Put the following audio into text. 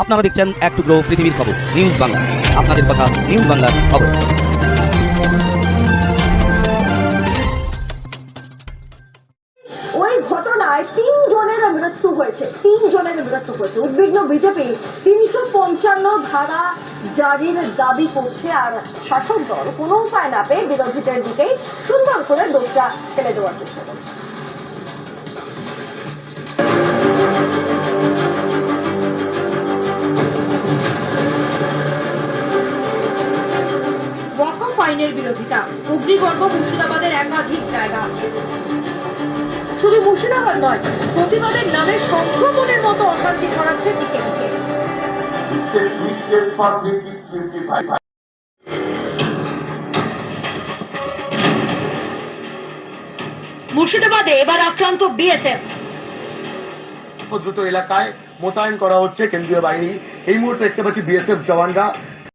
আপনারা দেখছেন এক টুকরো পৃথিবীর খবর নিউজ বাংলা। আপনাদের কথা নিউজ বাংলার খবর। ওই ঘটনায় 3 জনের মৃত্যু হয়েছে। উদ্বিগ্ন বিজেপি 355 ধারা জারির দাবি করছে, আর শাসক দল কোনো উপায় না পেয়ে বিরোধীদের দিকেই সুন্দর করে দোষটা ফেলে দেওয়ার চেষ্টা করছে। ওয়াকফ আইনের বিরোধিতা, অগ্নিগর্ভ মুর্শিদাবাদের একাধিক জায়গা। শুধু মুর্শিদাবাদ নয়, প্রতিবাদের নামে সংক্রমণের মতো অশান্তি ছড়াচ্ছে দিকে দিকে। মুর্শিদাবাদে এবার আক্রান্ত বিএসএফ। দ্রুত এলাকায় মোতায়েন করা হচ্ছে কেন্দ্রীয় বাহিনী। এই মুহূর্তে দেখতে পাচ্ছি বিএসএফ জওয়ানরা